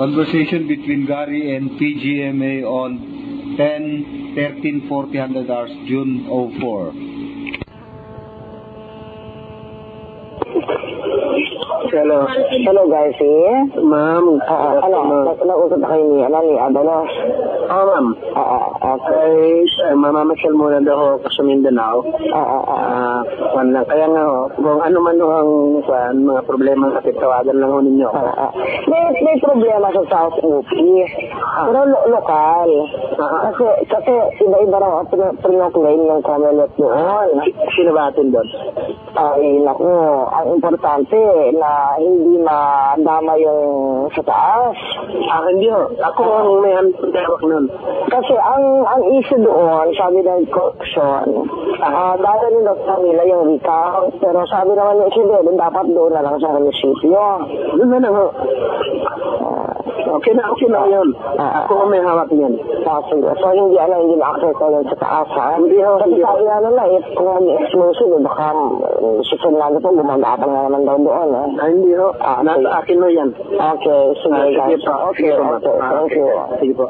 Conversation between Gary and PGMA on 10/13/40 hours, June 04. Hello guys, Ma'am, nag-usap na kayo ni Adalos. ma'am. Okay, mamamasyal muna daw ako sa Mindanao. Kaya nga kung ano man ang mga problema natin, tawagan lang ho ninyo. May problema sa South UP, pero lokal. Kasi iba-iba raw pinoclaim ng Commonwealth doon. Sino ba atin doon? Ay, naku, ang importante na hindi madama yung sa taas. Hindi ho. Ako ang may hawak nun. Kasi ang issue doon, sabi ng corruption, dahil nila sa nila yung recount, pero sabi naman yung issue doon, dapat doon na lang sa munisipyo. Doon na lang ho. Okay na yun. Ako ang may hawak niyan. So hindi na-access ko yun sa taas, ha? Hindi ho. Kasi sabi na nila, kung may exclusive, baka susunod na po, bumandaan nga naman daw doon, ha? Hindi ho. Nasa akin mo yan. Okay, sige guys. Sige po. Okay, thank you. Sige po.